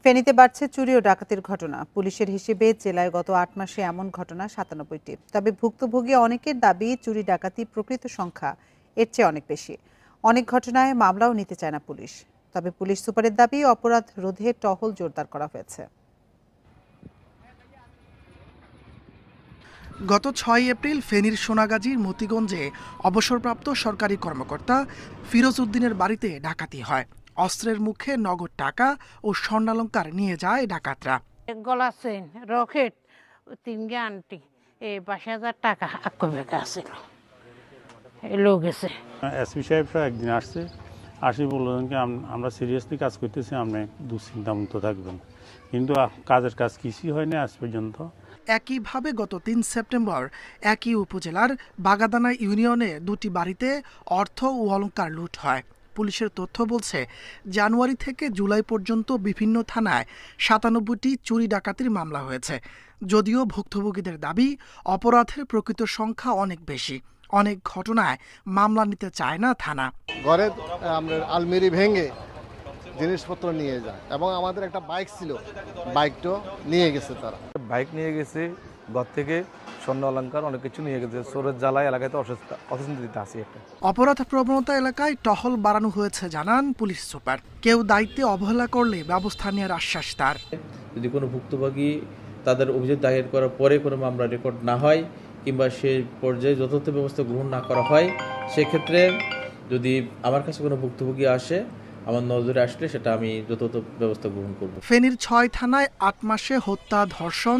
ফেনীতে বাড়ছে চুরি ও ডাকাতির ঘটনা। পুলিশের হিসেবে জেলায় গত ৮ মাসে এমন ঘটনা ৯৭টি। তবে ভুক্তভোগী অনেকের দাবি চুরি ডাকাতি প্রকৃত সংখ্যা এর চেয়ে অনেক বেশি। অনেক ঘটনায় মামলাও নিতে চায় না পুলিশ। তবে পুলিশ সুপারের দাবি অপরাধ রোধে টহল জোরদার করা হয়েছে। গত ৬ এপ্রিল ফেনীর সোনাগাজীর মতিগঞ্জে অবসরপ্রাপ্ত সরকারি কর্মকর্তা ফিরোজ উদ্দিনের বাড়িতে ডাকাতি হয়। অস্ত্রের মুখে নগদ টাকা ও স্বর্ণালংকার নিয়ে যায় ডাকাতরা। গলা চেন, রকেট, 3 আন্টি, ৫,০০০ টাকা আছিল লোক গেছে। এসপি সাহেব একদিন আসি বললেন কি আমরা সিরিয়াসলি কাজ করতেছি, আপনি দুশ্চিন্তামুক্ত থাকবেন, কিন্তু কাজের কাজ কিছুই হয়নি আজ পর্যন্ত। একইভাবে গত ৩ সেপ্টেম্বর একই উপজেলার বাগাদানা ইউনিয়নে ২টি বাড়িতে অর্থ ও অলংকার লুট হয়। পুলিশের তথ্য বলছে, জানুয়ারি থেকে জুলাই পর্যন্ত বিভিন্ন থানায় ৯৭টি চুরি ডাকাতির মামলা হয়েছে। যদিও ভুক্তভোগীদের দাবি অপরাধের প্রকৃত সংখ্যা অনেক বেশি। অনেক ঘটনায় মামলা নিতে চায় না থানা। ঘরের আমরা আলমারি ভেঙে জিনিসপত্র নিয়ে যায় এবং আমাদের একটা বাইক ছিল, বাইকটা নিয়ে গেছে তারা। বাইক নিয়ে গেছে, ঘর থেকে স্বর্ণ অলংকার অনেক কিছু নিয়ে গেছে। চোরের জ্বালায় এলাকায় তো অসুস্থিত আছে একটা। অপরাধ প্রবণতা এলাকায় টহল বাড়ানো হয়েছে জানান পুলিশ সুপার। কেউ দায়িত্বে অবহেলা করলে ব্যবস্থা নেওয়ার আশ্বাস তার। যদি কোনো ভুক্তভোগী তাদের অভিযোগ দায়ের করার পরে কোনো মামলা রেকর্ড না হয় কিংবা সেই পর্যায়ে যথাযথ ব্যবস্থা গ্রহণ না করা হয়, সেক্ষেত্রে যদি আমার কাছে কোনো ভুক্তভোগী আসে, আমার নজরে আসলে সেটা আমি যথাযথ ব্যবস্থা গ্রহণ করব। ফেনীর ৬ থানায় ৮ মাসে হত্যা, ধর্ষণ,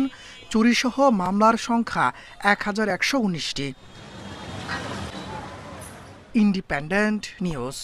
চুরিসহ মামলার সংখ্যা ১,১১৯টি। Independent news.